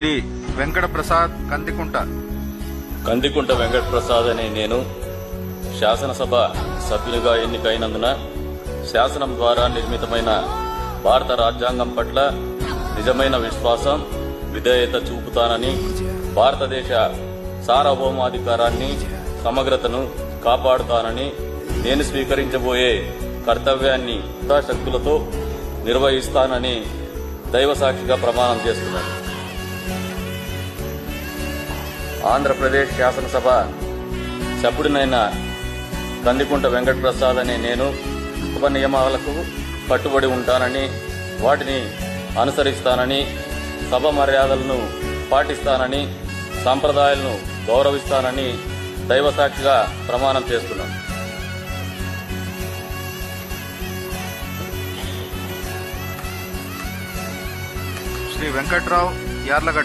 శ్రీ వెంకట ప్రసాద్ కందికుంట వెంకట ప్రసాద్ అనే నేను శాసనసభ సభ్యునిగా ఎన్నికైనందున శాసనం ద్వారా నిర్మితమైన భారత రాజ్యాంగం పట్ల నిజమైన విశ్వాసం, విధేయత చూపుతానని, భారతదేశ సార్వభౌమాధికారాన్ని, సమగ్రతను కాపాడుతానని, నేను స్వీకరించబోయే కర్తవ్యాన్ని యథాశక్తులతో నిర్వహిస్తానని దైవసాక్షిగా ప్రమాణం చేస్తున్నాను. ఆంధ్రప్రదేశ్ శాసనసభ సభ్యుడినైన కందికుంట వెంకట ప్రసాద్ అనే నేను సభ నియమాలకు కట్టుబడి ఉంటానని, వాటిని అనుసరిస్తానని, సభ మర్యాదలను పాటిస్తానని, సంప్రదాయాలను గౌరవిస్తానని దైవసాక్షిగా ప్రమాణం చేస్తున్నాను. శ్రీ వెంకట్రావు యార్లగడ్డ.